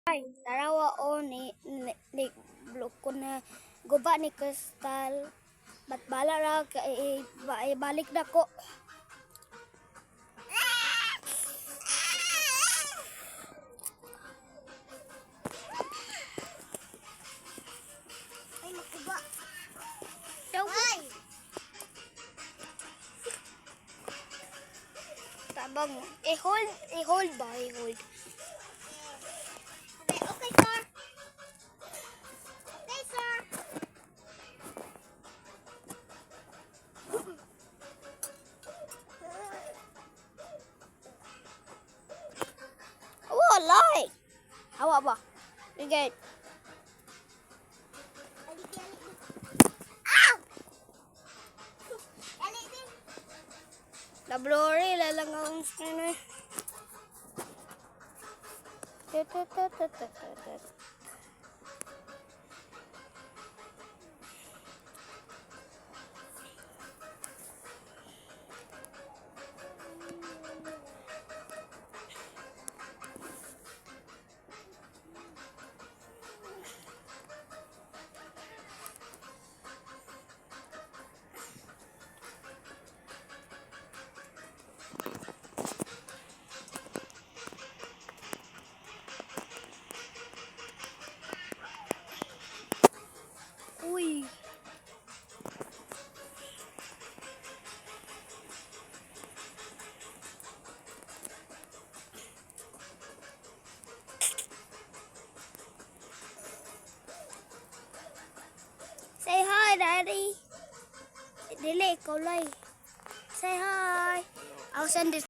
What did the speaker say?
Ay, tarawa o ni blue ko na guba ni Crystal. Ba't bala ra ka balik na ko. Ay, makuba. Ay! Tabang, i-hold ba? I-hold. Okay, sir. Okay, sir. Walay. Hawa ba? Sige. Na-blurry lalang ang screen eh. Uy. Say hi, Daddy. Dili, ikaw lay. Say hi. I'll send this.